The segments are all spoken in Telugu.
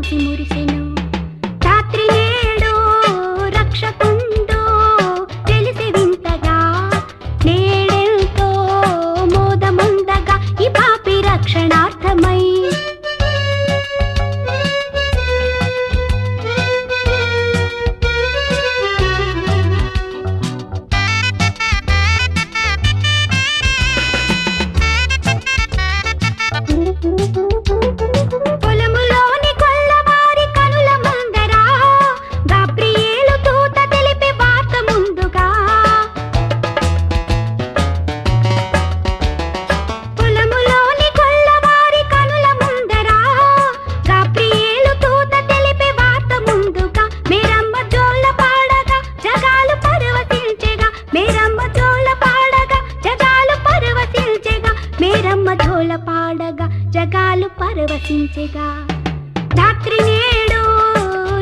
చూసి మురిసెను. రాత్రి నేడు రక్షకుండు తెలిసి వింతగా, నేడెంతో మోదముందగా ఈ పాపి రక్షణార్థమై. పొలములోని కొల్లవారి కనుల ముందర గాబ్రియేలు దూత తెలిపే వార్త ముందుగా. పొలములోని కొల్లవారి కనుల ముందర గాబ్రియేలు దూత తెలిపే వార్త ముందుగా. మేరమ్మ జోల పాడగా జగాలు పరవశించెగా, మేరమ్మ జోల పాడగా జగాలు పరవశించెగా, మేరమ్మ జోల పాడగా జగాలు పరవశించెగా. రాత్రి నేడు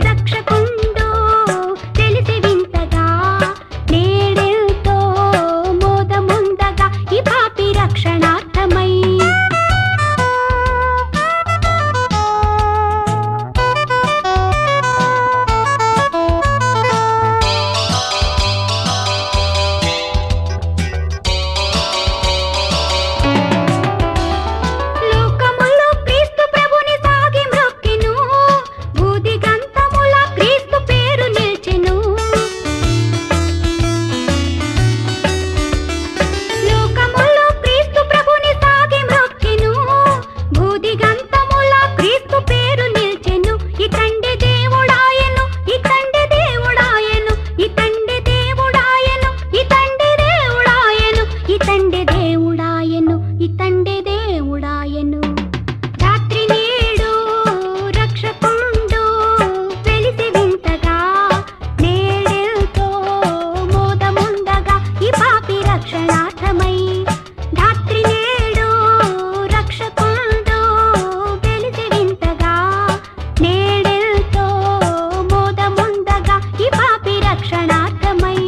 రక్షకుండు తెలిసి వింతగా, నేడెంతో మోదముందగా ఈ పాపి రక్షణార్థమై. లోకములో క్రీస్తు ప్రభుని సాగి మ్రొక్కెను, బూదిగంతముల క్రీస్తు పేరు నిల్చెను. లోకములో క్రీస్తు ప్రభుని సాగి మ్రొక్కెను, బూదిగంతముల క్రీస్తు పేరు నిల్చెను. ఇతండి దేవుడాయను, ఇతండి దేవుడాయను, ఇతండి దేవుడాయను, ఇతండి దేవుడాయను, ఇతండి దేవుడాయను, ఇతండి దేవుడాయను. రాత్రి నేడు రక్షకుండు తెలిసి వింతగా, నేడెంతో మోదముందగా ఈ పాపి రక్షణార్థమై. రాత్రి నేడు రక్షకుండు తెలిసి వింతగా, నేడెంతో మోదముందగా ఈ పాపి రక్షణార్థమై.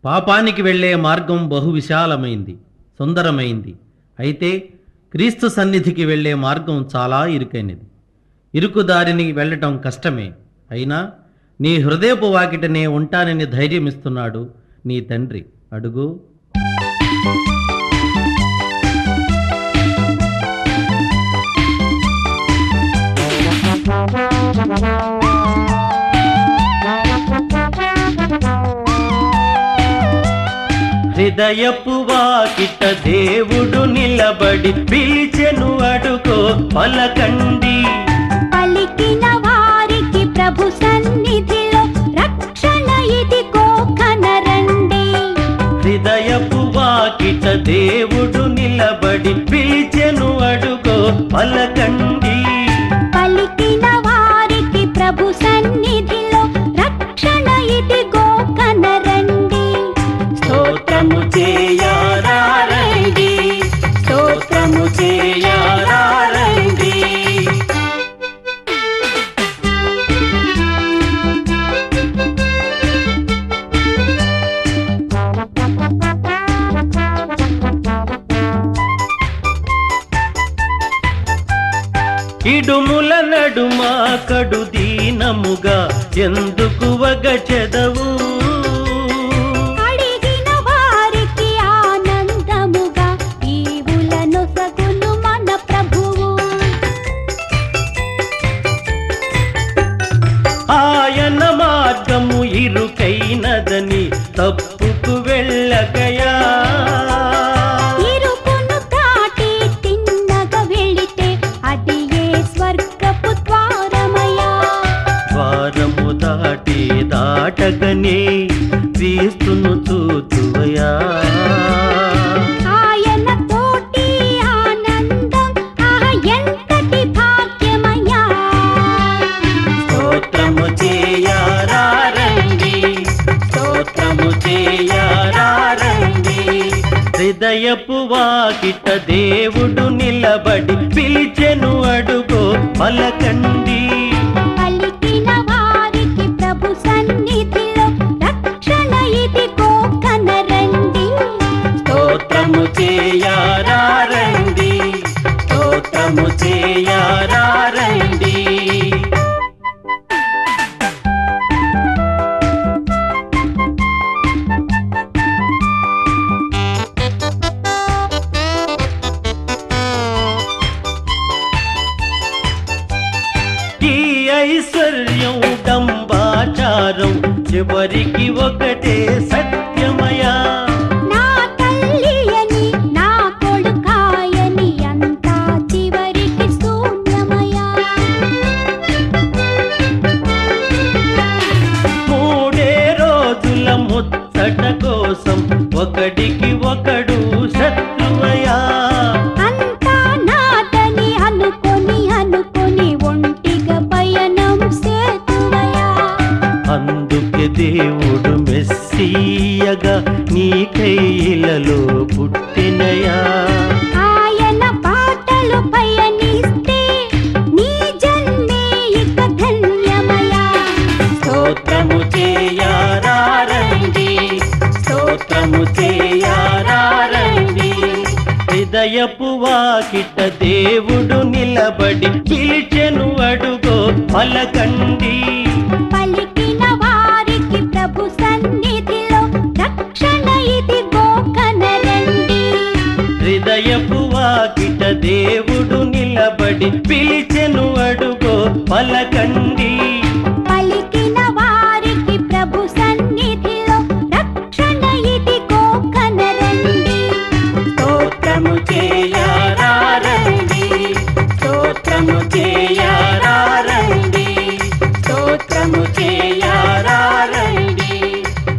పాపానికి వెళ్ళే మార్గం బహు విశాలమైంది, సుందరమైంది. అయితే క్రీస్తు సన్నిధికి వెళ్ళే మార్గం చాలా ఇరుకైనది. ఇరుకు దారిని వెళ్ళటం కష్టమే. అయినా నీ హృదయపు వాకిటనే ఉంటానని ధైర్యమిస్తున్నాడు నీ తండ్రి. అడుగు. హృదయపు వాకిట దేవుడు నిలబడి పిలిచెను, అడుగో పలకండి. పలికిన వారికి ప్రభు సన్నిధిలో రక్షణ ఇదిగో కనరండి. హృదయపు వాకిట దేవుడు నిలబడి పిలిచెను, అడుగో పలకండి. పలికిన వారికి ప్రభు సన్నిధిలో రక్షణ ఇదిగో కనరండి. స్తోత్రము చేయారండి, స్తోత్రము చేయారండి. ఇడుముల నడుమ కడు దీనముగా ఎందుకు వగచెదవు? అడిగిన వారికి ఆనందముగా ఈవులను సగును మన ప్రభువు. ఆయన మార్గము ఇరుకైనదని తప్పుకు వెళ్ళగయా. ఇరుకును దాటి తిన్నగా వెళితే అది ఏ స్వర్గపు ద్వారమయ్యా. ద్వారము దాటి దాటగనే క్రీస్తును చూతువయా. ఆయన తోటి ఆనందం ఎంతటి భాగ్యమయ్యా. స్తోత్రము చేయారండి, స్తోత్రము చేయారండి. హృదయపు వాకిట దేవుడు నిలబడి పిలిచెను, అడుగో పలకండి. పలికిన వారికి ప్రభు సన్నిధిలో రక్షణ ఇదిగో కనరండి. చివరికి ఒకటే సత్యమయా. నా తల్లి అని నా కొడుకాయని అంతా చివరికి శూన్యమయా. మూడే రోజుల ముచ్చట కోసం ఒకడికి ఒకడు శత్రువయా. అంతా నాదని అనుకొని అనుకొని ఒంటిగా పయనం సేతువయా. అందుకే దేవుడు మెస్సీయగా నీ కైలలో పుట్టినయా. ఆయన బాటలు పయనిస్తే నీ జన్మే ఇక ధన్యమయా. స్తోత్రము చేయారండి, స్తోత్రము చేయారండి. హృదయపు వాకిట దేవుడు నిలబడి పిలిచెను అడుగో పలకండి. పలికిన వారికి ప్రభు సన్నిధిలో రక్షణ ఇదిగో కనరండి. హృదయపు వాకిట దేవుడు నిలబడి పిలిచెను అడుగో పలకండి. పలికిన వారికి ప్రభు సన్నిధిలో రక్షణ ఇదిగో కనరండి. స్తోత్రము చేయారండి, స్తోత్రము చేయారండి, స్తోత్రము చేయారండి,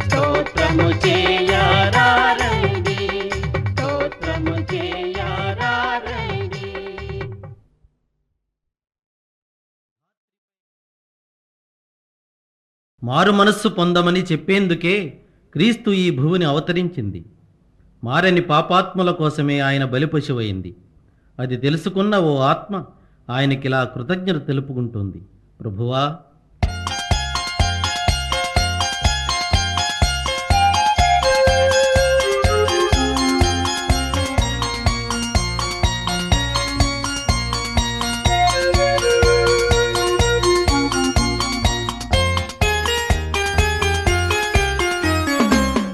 స్తోత్రము చేయారండి, స్తోత్రము చేయారండి. మారు మనస్సు పొందమని చెప్పేందుకే క్రీస్తు ఈ భూమిని అవతరించింది. మారని పాపాత్ముల కోసమే ఆయన బలిపశువైంది. అది తెలుసుకున్న ఓ ఆత్మ ఆయనకిలా కృతజ్ఞత తెలుపుకుంటుంది. ప్రభువా,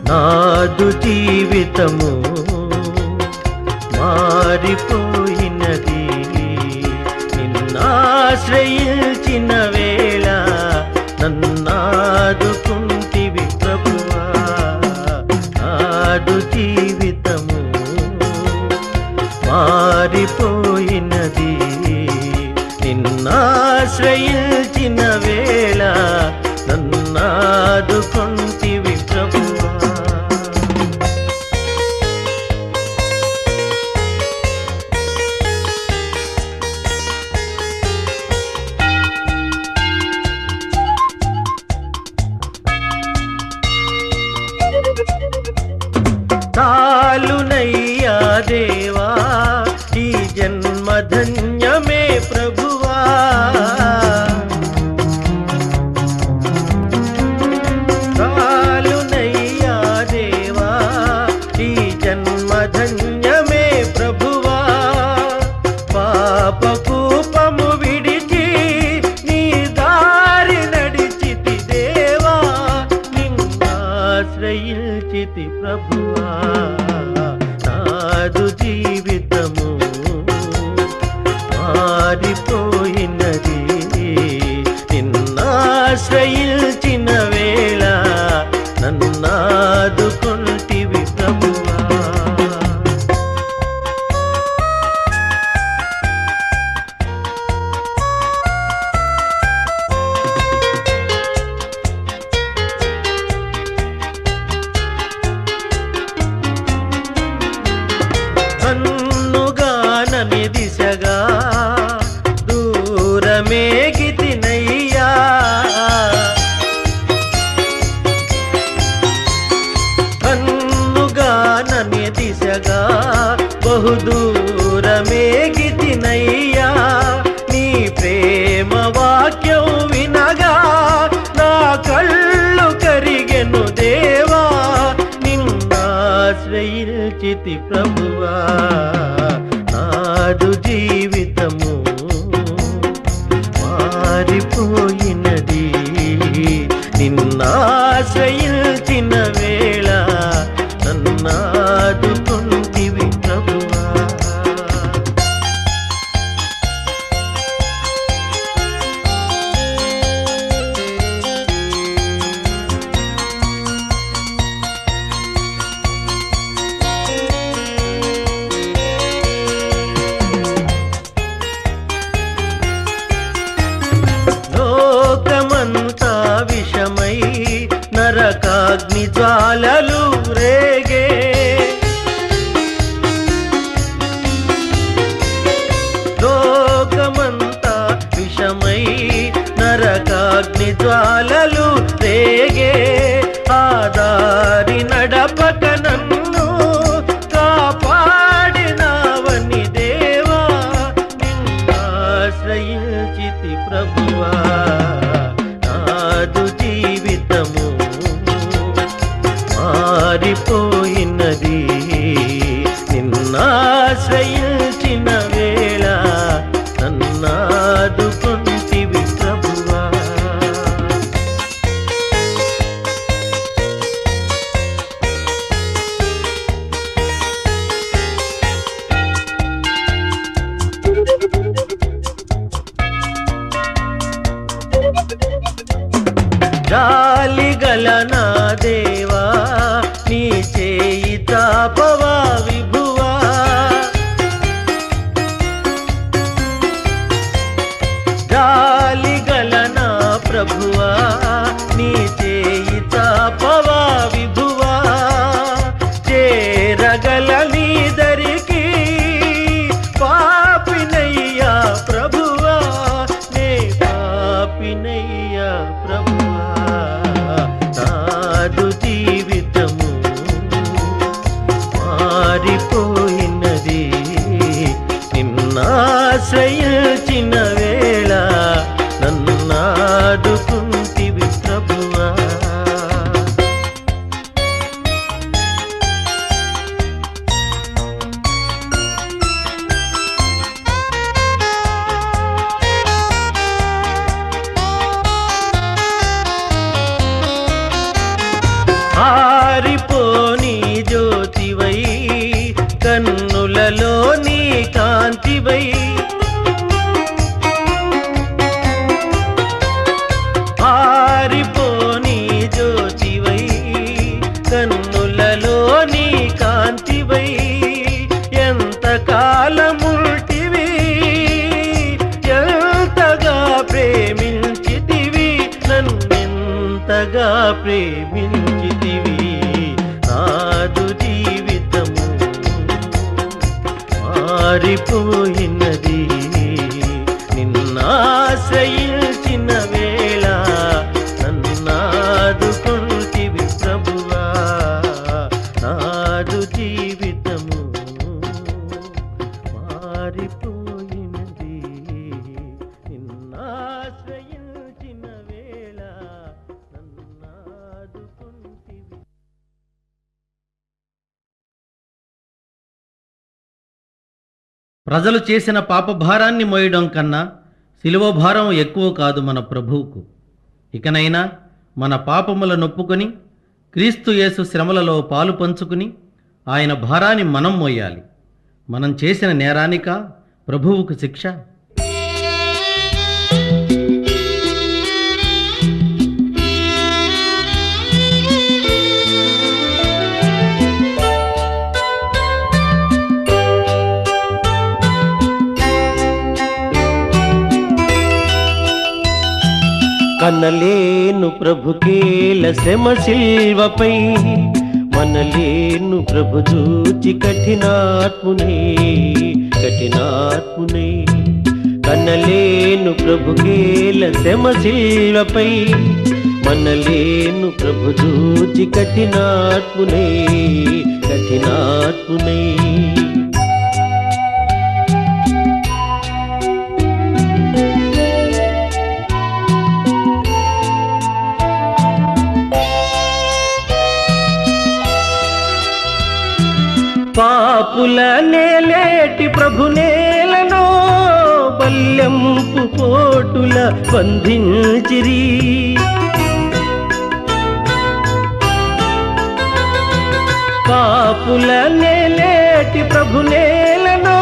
నాదు జీవితము మారిపోయినది, నిన్నాశ్రయించిన వేళ నన్నాదుకుంటివి ప్రభువా. నాదు జీవితము మారిపోయినది, నిన్నాశ్రయించిన వేళ నన్నాదుకుంటివి ప్రభువా. చాలునయ్యా దేవా ఈ జన్మధన్యమే ప్రభువా. చాలునయ్యా దేవా ఈ జన్మధన్యమే ప్రభువా. పాపకూపము విడిచి నీ దారి నడిచితి దేవా, నిన్నాశ్రయించితి ప్రభువా. నాదు జీవితము మారిపోయినది, నిన్నాశ్రయించిన వేళ నన్నాదుకుంటివి ప్రభువా. కన్నుగానని దిశగా దూరమేగితినయ్యా. కన్నుగానని దిశగా బహుదూరమేగితినయ్యా. నీ ప్రేమ వాక్యం వినగా నా కళ్ళు కరిగెను దేవా, నిన్నాశ్రయించితి ప్రభువా. నాదు జీవితము మారిపోయినది, నిన్నాశ్రయించిన వేళ నన్నాదుకుంటివి ప్రభువా. నరకాగ్ని జ్వాలలు రేగే. లోకమంతా విషమై నరకాగ్ని జ్వాలలు రేగే. ఆదారి నడపక నన్ను కాపాడినావని దేవా, నిన్నాశ్రయించితి ప్రభువా. నాదు జీవితము మారిపోయినది, నిన్నాశ్రయించిన వేళ నన్నాదుకుంటివి ప్రభువా. జాలిగల నా దేవా, నీ చేయి చాపవా విభువా. జాలిగల నా ప్రభువా, నీ చేయి చాపవా విభువా. చేరగల నీ దరికి పాపినయ్యా ప్రభువా, నే పాపినయ్యా ప్రభువా. నాదు జీవితము మారిపోయినది, నిన్నాశ్రయించిన వేళ నన్నాదుకుంటివి ప్రభువా. ఆరిపోని జ్యోతివై, కన్నులలో నీ కాంతివై. ఆరిపోని జ్యోతివై, కన్నులలో నీ కాంతివై. ఎంత కాలముంటివి, ఎంతగా ప్రేమించితివి, నన్నెంతగా ప్రేమించితివి. నాదు జీవితము మారిపోయినది, నిన్నాశ్రయించిన వేళ నన్నాదుకుంటివి ప్రభువా. నాదు జీవితము మారిపోయినది, నిన్నాశ్రయించిన వేళ నన్నాదుకుంటివి. ప్రజలు చేసిన పాపభారాన్ని మోయడం కన్నా శిలువ భారం ఎక్కువ కాదు మన ప్రభువుకు. ఇకనైనా మన పాపముల నొప్పుకొని క్రీస్తు యేసు శ్రమలలో పాలు పంచుకుని ఆయన భారాన్ని మనం మోయాలి. మనం చేసిన నేరానిక ప్రభువుకు శిక్ష? కనలేను ప్రభుకేల శ్రమ శిల్వపై, మనలేను ప్రభు చూచి కఠినాత్మునే. కనలేను ప్రభుకేల శ్రమ శిల్వపై, మనలేను ప్రభు చూచి కఠినాత్మునే. పాపుల నేలేటి ప్రభు నేలను బల్యంపు పోటుల బంధించిరి. పాపుల నేలేటి ప్రభు నేలను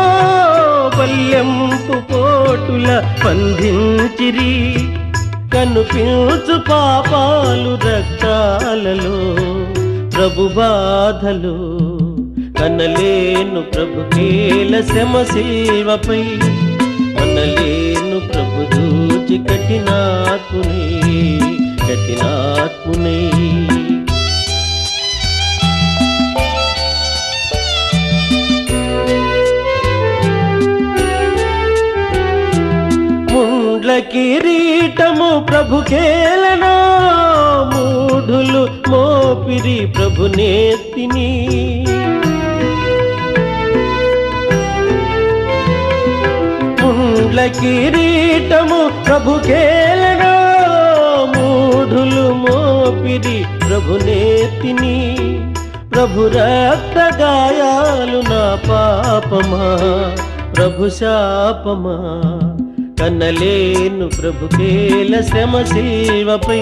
బల్యంపు పోటుల బంధించిరి. కనుపించు పాపాలు రక్తాలలో ప్రభు బాధలు, కనలేను ప్రభుకేల శ్రమ శిల్వపై, మనలేను ప్రభు చూచి కఠినాత్మునే. ప్రభుకేలనో మూఢులు మోపిరి ప్రభునేతిని ముండ్ల కిరీటము ప్రభుకేలనో మూఢులు మోపిరి ప్రభునేతిని ప్రభు రక్త గాయాలు నా పాపమా ప్రభు శాపమా కన్నలేను ప్రభుకేల శ్రమ శిల్వపై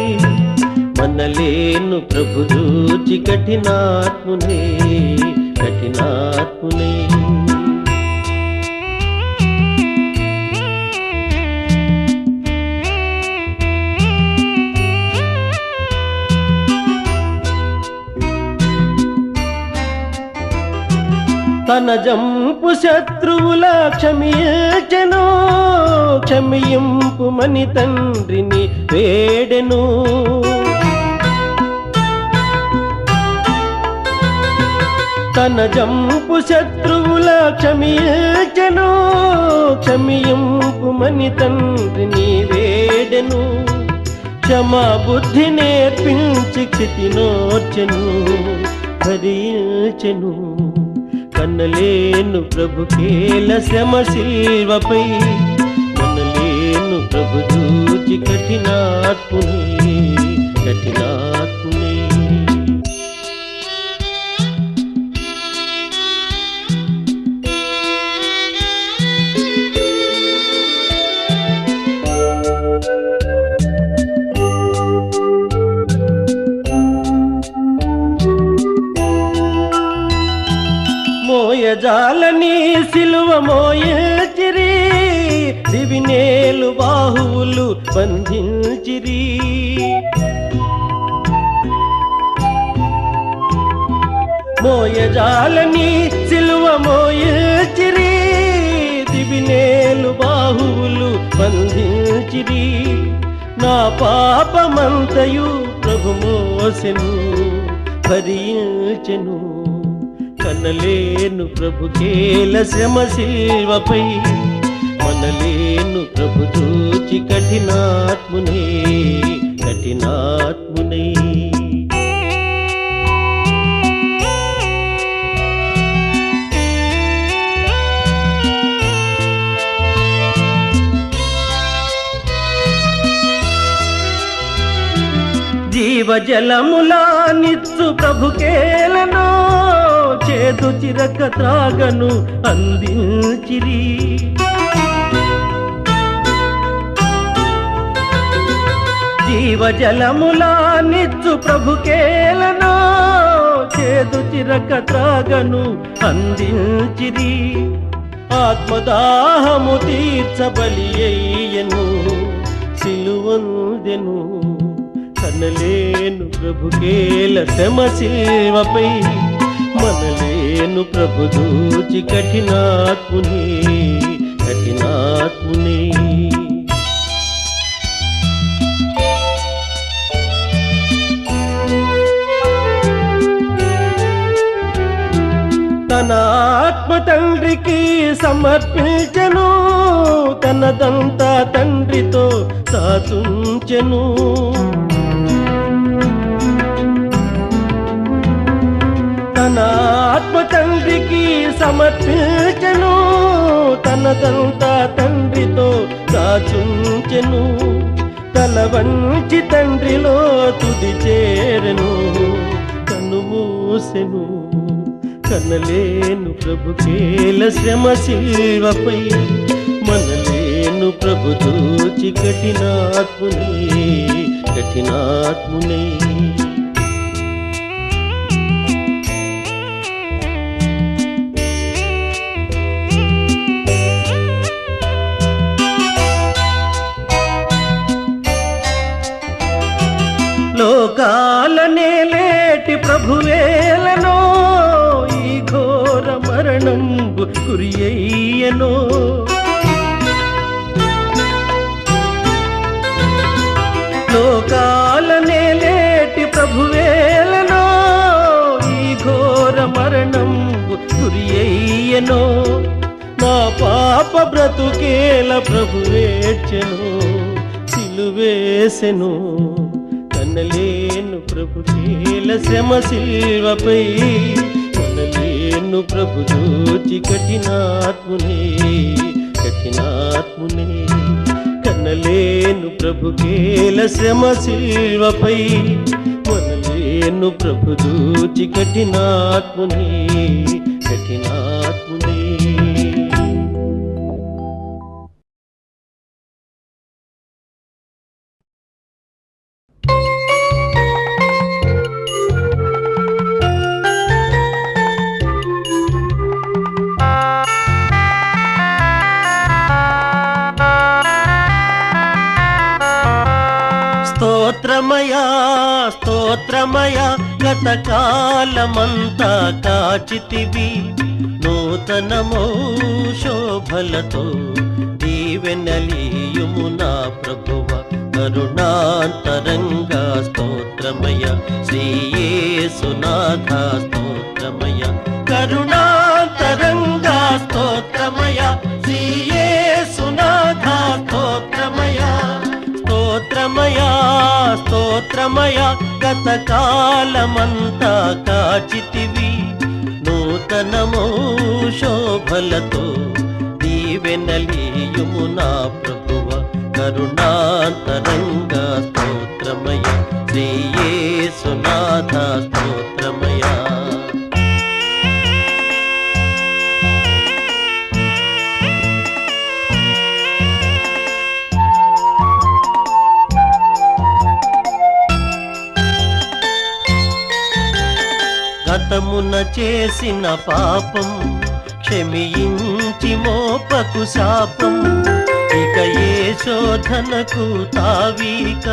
మనలేను ప్రభు రూచి కఠినాత్మునే కఠినాత్మునే తన జంపు శత్రువుల క్షమించెను క్షమింపుమని తండ్రిని వేడెను తన జంపు శత్రువుల క్షమించెను క్షమింపుమని తండ్రిని వేడెను క్షమా బుద్ధి నేర్పించి క్షితినోర్చెను భరించెను కన్నలేను ప్రభుకేల శ్రమ శిల్వపై మనలేను ప్రభు చూచి కఠినాత్మునే కఠినాత్మునే మోయజాలని సిలువ మోయచిరి దివినేలు బాహువులు బంధించిరి మోయజాలని సిలువ మోయచిరి దివినేలు బాహువులు బంధించిరి నా పాపమంతయు ప్రభు మోసెను భరించెను కనలేను ప్రభుకేల శ్రమ శిల్వపై మనలేను ప్రభు చూచి కఠినాత్మునే కఠినాత్మునే జీవజలములా నిత్సు ప్రభుకేలనో చేదు చిరక త్రాగను అందించిరి జీవజలములా నిత్సు ప్రభుకేలనో చేదు చిరక త్రాగను అందించిరి ఆత్మదాహము తీర్చబలి అయ్యను సిలువందెను కనలేను ప్రభుకేల శ్రమ శిల్వపై మనలేను ప్రభు చూచి కఠినాత్మునే కఠినాత్మునే తన ఆత్మ తండ్రికి సమర్పించెను తనదంతా తండ్రితో సాతుంచెను తన ఆత్మ తండ్రికి సమర్పించెను తనదంతా తండ్రితో దాచుంచెను తల వంచి తండ్రిలో తుది చేరెను కన్ను మూసెను కనలేను ప్రభుకేల శ్రమ శిల్వపై మనలేను ప్రభు చూచి కఠినాత్మునే కఠినాత్మునే లోకాలనే లేటి ప్రభువేలనో ఈ ఘోర మరణంబు గురియయ్యనో లోకాలనే లేటి ప్రభువేలనో ఈ ఘోర మరణంబు గురియయ్యనో నా పాప బ్రతుకేల ప్రభువేర్చెను సిలువేసెను కనలేను ప్రభు కేల శ్రమ శిల్వపై కనలేను ప్రభు చూచి కఠినాత్మునే కనలేను ప్రభు కేల శ్రమ శిల్వపై మనలేను ప్రభు చూచి కఠినాత్మునే స్తోత్రమయా స్తోత్రమయా గతకాలమంతా కాచితివి నూతనమో శోభలతో దీవెనలీయుము నా ప్రభువ కరుణాంతరంగా స్తోత్రమయ శ్రీయేసునాథ స్తోత్రమయ కరుణాంతరంగా స్తోత్రమయ శ్రీయేసునాథ స్తోత్రమయ స్తోత్రమయా స్తోత్రమయా గతకాలమంతా కాచితివి నూతనమో శోభలతో దీవెనలీయుము నా ప్రభువ కరుణాంతరంగా స్తోత్రమయ శ్రీయేసునాథ స్తోత్రమయా గతమున చేసిన పాపం క్షమించి మోపకు శాపం ఇక ఏ శోధనకు తావీక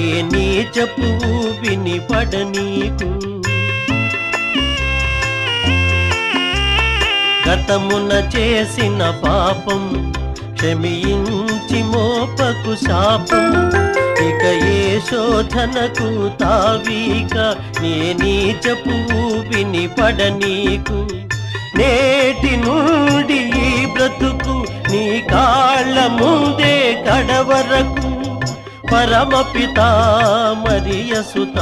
ఏ నీచపు ఊబిని పడనీకు గతమున చేసిన పాపం క్షమించి మోపకు శాపం ఇక ఏ శోధనకు తావీక నే నీచపు ఊబిని పడనీకు నేటి నుండి ఈ బ్రతుకు నీ కాళ్ళ ముందే కడవరకు పరమపిత మరియసుత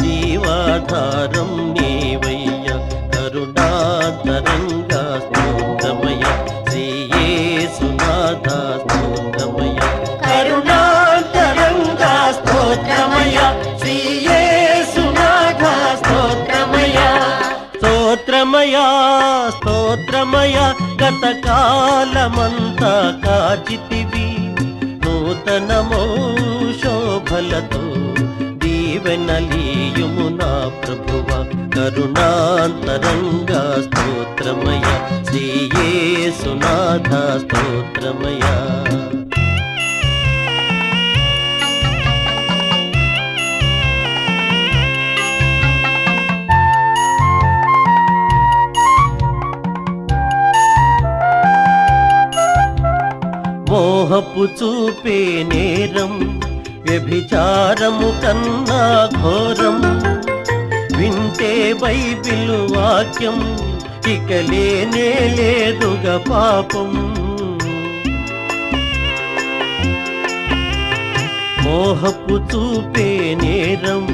జీవాధారం నీవయ్య కరుణాంతరంగా స్తోత్రమయ శ్రీయేసునాథ స్తోత్రమయ కరుణాంతరంగా స్తోత్రమయ శ్రీయేసునాథ స్తోత్రమయ స్తోత్రమయ స్తోత్రమయ గతకాలమంతా కాచితివి నూతనమో శోభలతో దీవెనలీయుము నా ప్రభువ కరుణాంతరంగా స్తోత్రమయ శ్రీయేసునాథ స్తోత్రమయ మోహపు చూపే నేరం వ్యభిచారము కన్నా ఘోరం వింటే బైబిలు వాక్యం ఇక లేనే లేదుగా పాపం మోహపు చూపే నేరం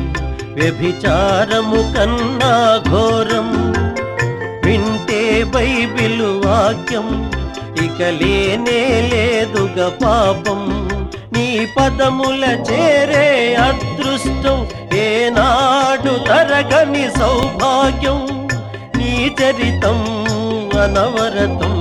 వ్యభిచారము కన్నా ఘోరం వింటే బైబిలు వాక్యం ఇక లేనే లేదుగా పాపం నీ పదముల చేరే అదృష్టం ఏనాడు తరగని సౌభాగ్యం నీ చరితం అనవరతం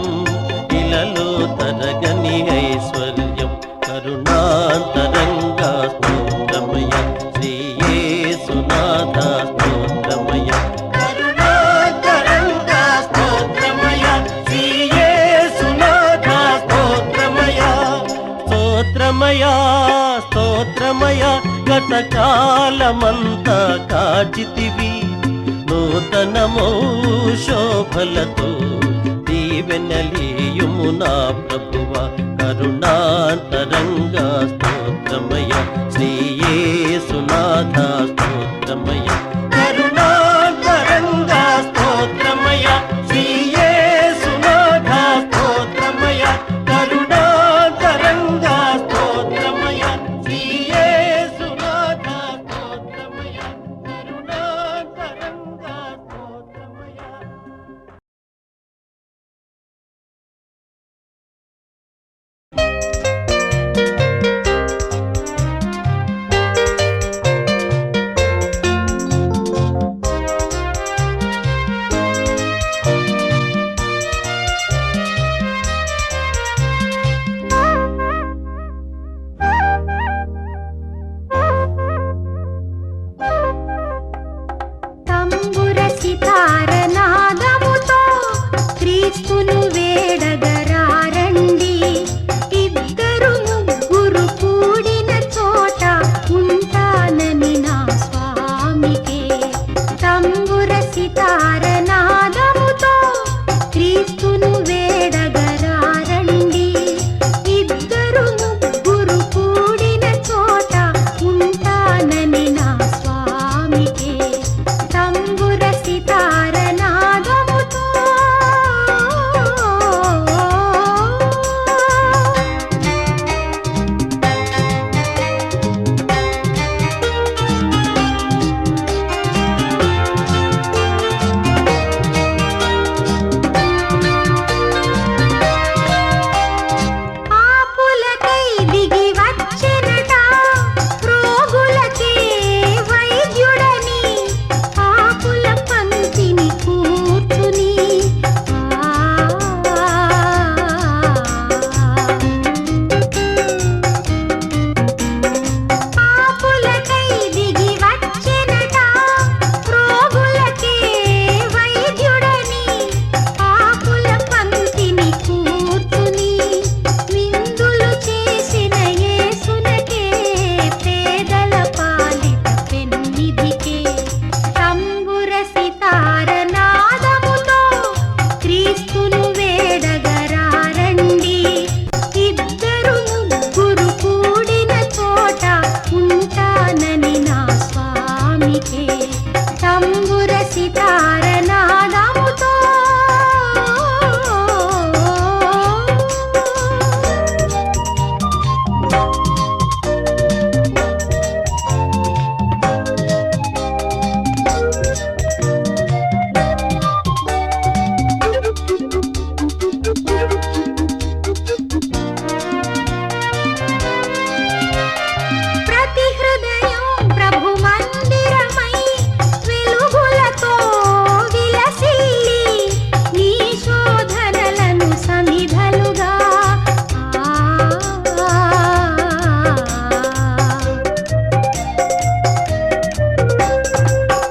ఇలలో తరగని ఐశ్వర్యం కరుణాంతరంగా స్తోత్రమయ శ్రీయేసునాథ స్తోత్రమయ కరుణాంతరంగా స్తోత్రమయ శ్రీయేసునాథ స్తోత్రమయ స్తోత్రమయ స్తోత్రమయ గతకాలమంతా కాచితివి నూతనమో శోభలతో దీవెనలీయుము నా ప్రభువ కరుణాంతరంగా స్తోత్రమయ శ్రీయేసునాథ స్తోత్రమయ కరుణాంతరంగా స్తోత్రమయ శ్రీయేసునాథ స్తోత్రమయ కరుణాంతరంగా స్తోత్రమయ సితారనాదముతో క్రీస్తును వేడగరారండి. ఇద్దరు ముగ్గురు కూడిన చోట ఉంటానని నా స్వామికే తంబుర సితారనాదముతో ఆపులకై దిగి వచ్చెనట రోగులకే వైద్యుడని ఆపుల పంక్తిని కూర్చుని ఆపులకై దిగి వచ్చెనట రోగులకే వైద్యుడని ఆపుల పంక్తిని కూర్చుని విందులు చేసిన యేసునకే పేదల పాలిట పెన్నిధికే తంబుర సితారనాదముతో క్రీస్తును వేడగరారండి. ఇద్దరు ముగ్గురు కూడిన చోట ఉంటానని నా స్వామికే తంబుర సితారనాదముతో ప్రతి హృదయం ప్రభు మందిరమై వెలుగులతో విలసిల్లి నీ శోధనలను సమిధలుగా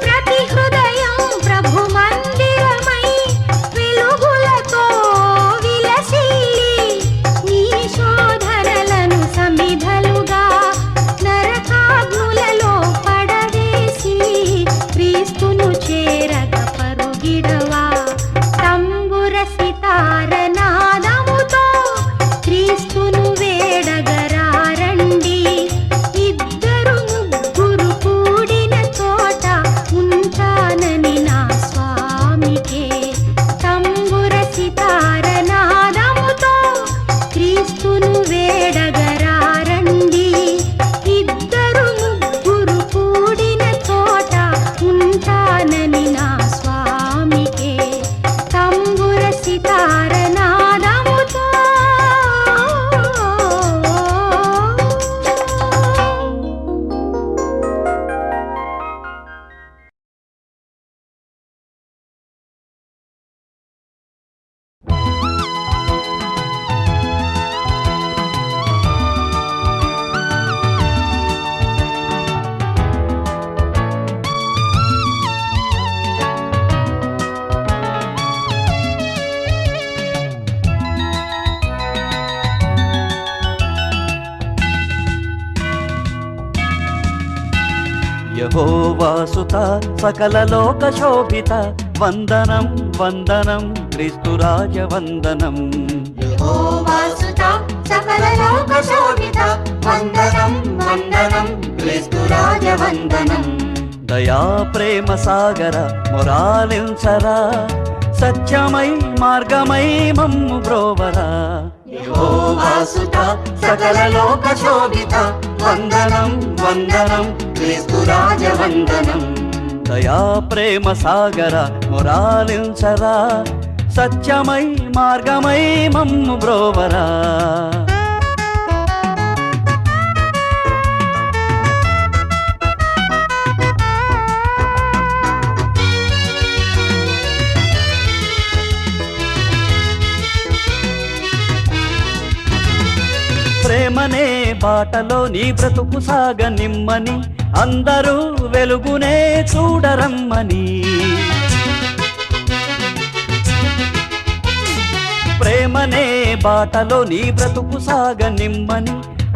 ప్రతి హృదయం ప్రభు మందిరమై వెలుగులతో విలసిల్లి నీ శోధనలను సమిధలుగా నరకాగ్నులలో పడవేసి క్రీస్తును చేరగ పరుగిడవా తంబుర సితారనాదముతో క్రీస్తును వేడగరారండి. ఇద్దరు ముగ్గురు కూడిన చోట ఉంటానని నా స్వామికే తంబుర సితారనాదముతో క్రీస్తును వేడగరారండి. ఇద్దరు ముగ్గురు కూడిన చోట ఉంటానని నా స్వామికే తంబుర సితారనాదముతో యెహోవాసుత సకల లోక శోభిత వందనం వందనం క్రీస్తురాజ వందనం. యెహోవాసుత సకల లోక శోభిత వందనం వందనం క్రీస్తురాజ వందనం. దయా ప్రేమ సాగర మొరాలించరా సత్యమై మార్గమై మమ్ము బ్రోవరా. యెహోవాసుత సకల లోక శోభిత వందనం వందనం క్రీస్తురాజ వందనం. దయా ప్రేమ సాగర మొరాలించరా సత్యమై మార్గమై మమ్ము బ్రోవరా. ప్రేమనే బాటలో నీ బ్రతుకు సాగనిమ్మని అందరూ వెలుగునే చూడరమ్మని. ప్రేమనే బాటలో నీ బ్రతుకు సాగనిమ్మని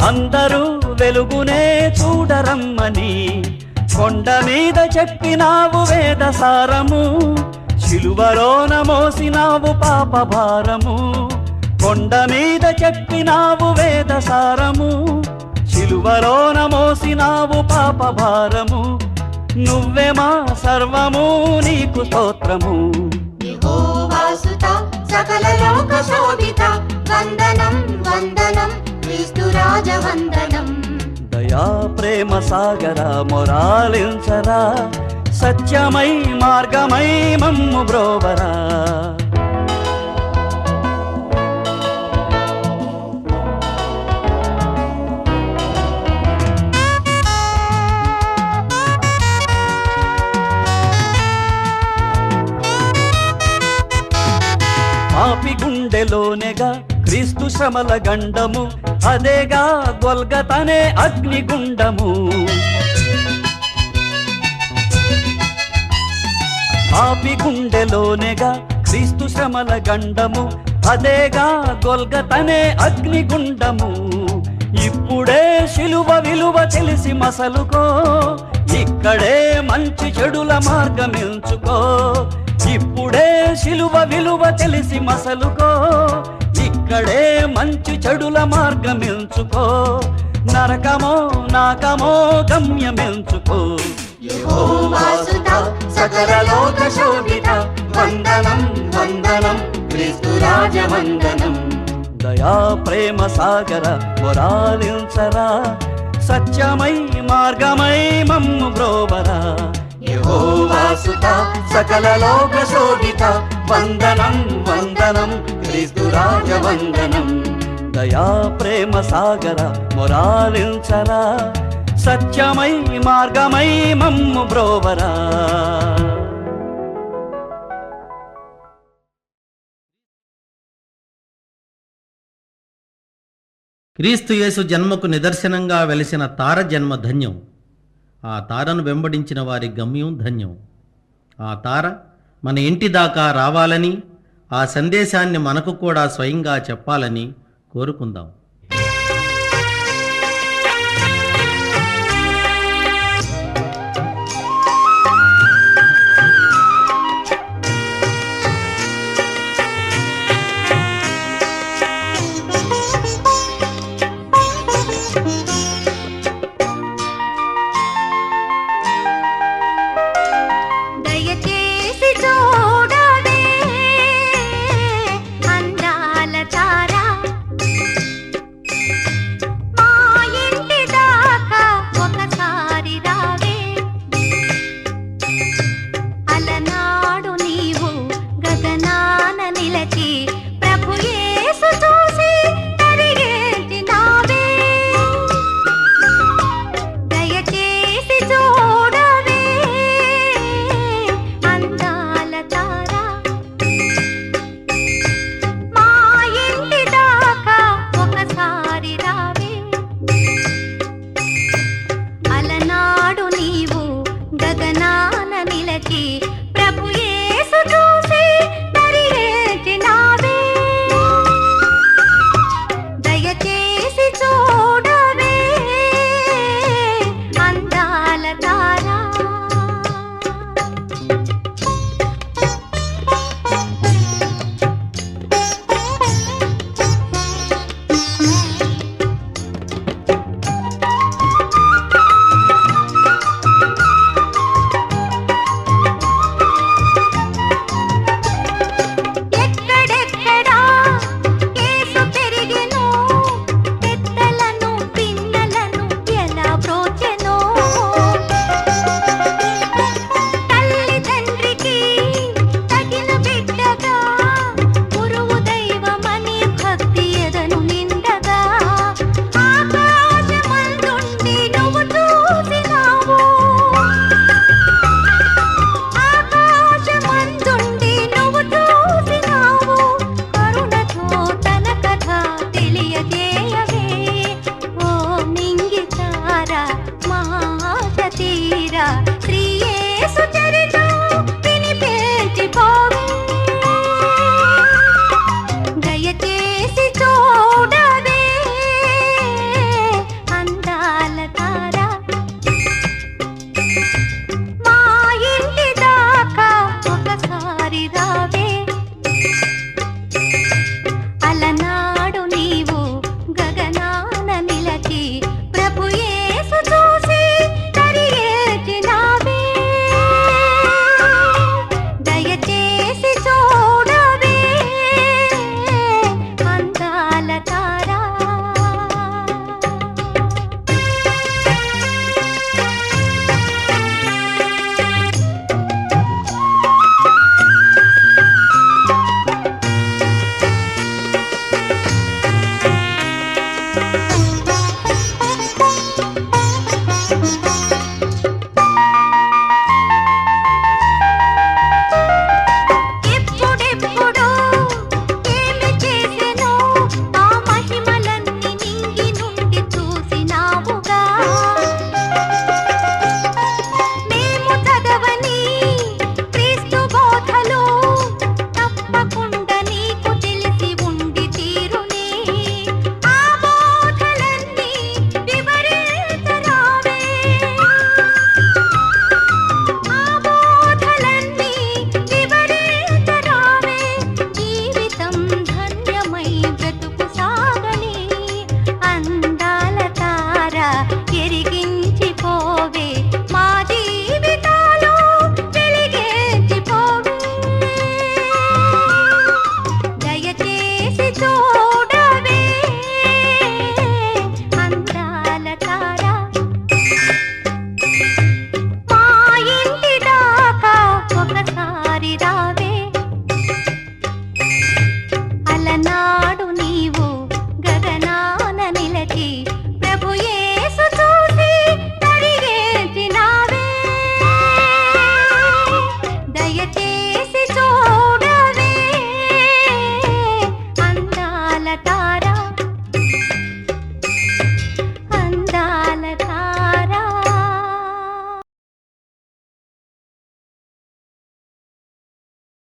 అందరూ వెలుగునే చూడరమ్మని. కొండ మీద చెప్పినావు వేద సారము, శిలువలోన మోసినావు పాప భారము. కొండ మీద చెప్పినావు వేద సారము, శిలువలోన మోసినావు పాప భారము. నువ్వే మా సర్వము, నీకు స్తోత్రము. యెహోవాసుత సకల లోక శోభిత వందనం వందనం క్రీస్తు రాజ వందనం. దయా ప్రేమ సాగర మొరాలించరా, సత్యమై మార్గమై మమ్ము బ్రోవరా. పాపి గుండెలోనేగా క్రీస్తు శ్రమల గండము, అదేగా గొల్గతనే అగ్నిగుండము. పాపి గుండెలోనేగా క్రీస్తు శ్రమల గండము, అదేగా గొల్గతనే అగ్నిగుండము. ఇప్పుడే శిలువ విలువ తెలిసి మసలుకో, ఇక్కడే మంచి చెడుల మార్గం ఎంచుకో. ఇప్పుడే శిలువ విలువ తెలిసి మసలుకో, ఇక్కడే మంచి చెడుల మార్గం ఎంచుకో. నరకమో నాకమో గమ్యమెంచుకో. యెహోవాసుత సకల లోక శోభిత వందనం వందనం క్రీస్తు రాజ వందనం. దయా ప్రేమ సాగర మొరాలించరా, సత్యమై మార్గమై మమ్ము బ్రోవరా. యెహోవాసుత సకల లోక శోభిత వందనం వందనం క్రీస్తు రాజ వందనం. దయా ప్రేమ సాగర మొరాలించరా, సత్యమై మార్గమై మమ్ము బ్రోవరా. క్రీస్తు యేసు జన్మకు నిదర్శనంగా వెలిసిన తార జన్మ ధన్యం. ఆ తారను వెంబడించిన వారి గమ్యం ధన్యం. ఆ తార మన ఇంటి దాకా రావాలని, ఆ సందేశాన్ని మనకు కూడా స్వయంగా చెప్పాలని కోరుకుందాం. దయచేసి చూడవే అందాల తార, మా ఇంటి దాకా ఒకసారి రావే. అలనాడు నీవు గగనాన నిలచి ప్రభు యేసు చూసి తరిగేసినావే. దయచేసి చూడవే అందాల తార, మా ఇంటి దాకా ఒకసారి రావే. అలనాడు నీవు గగనాన నిలచి ప్రభు యేసు చూసి తరిగేసినావే. దయచేసి చూడవే అందాల తార.